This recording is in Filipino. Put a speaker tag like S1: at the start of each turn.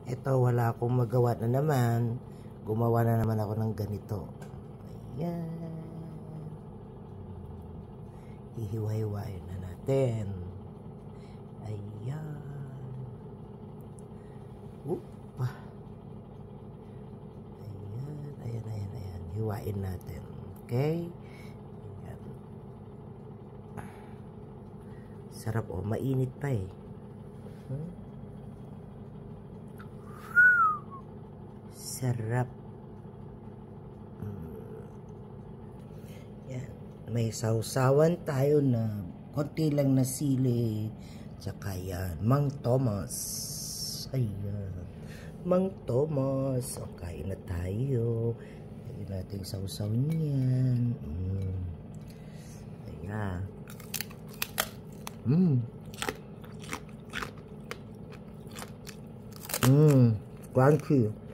S1: Ito, wala akong magawa na naman. Gumawa na naman ako ng ganito. Ayan. Hihiwa-hiwain na natin. Ayan. Upa. Ayan. Hiwain natin. Okay? Ayan. Sarap oh. Mainit pa eh. Sarap. Yan. May sausawan tayo na konti lang na sili. Tsaka yan. Mang Tomas. Ayan. Mang Tomas. O, kain na tayo. Lagyan natin sausaw niyan. Ayan. Thank you.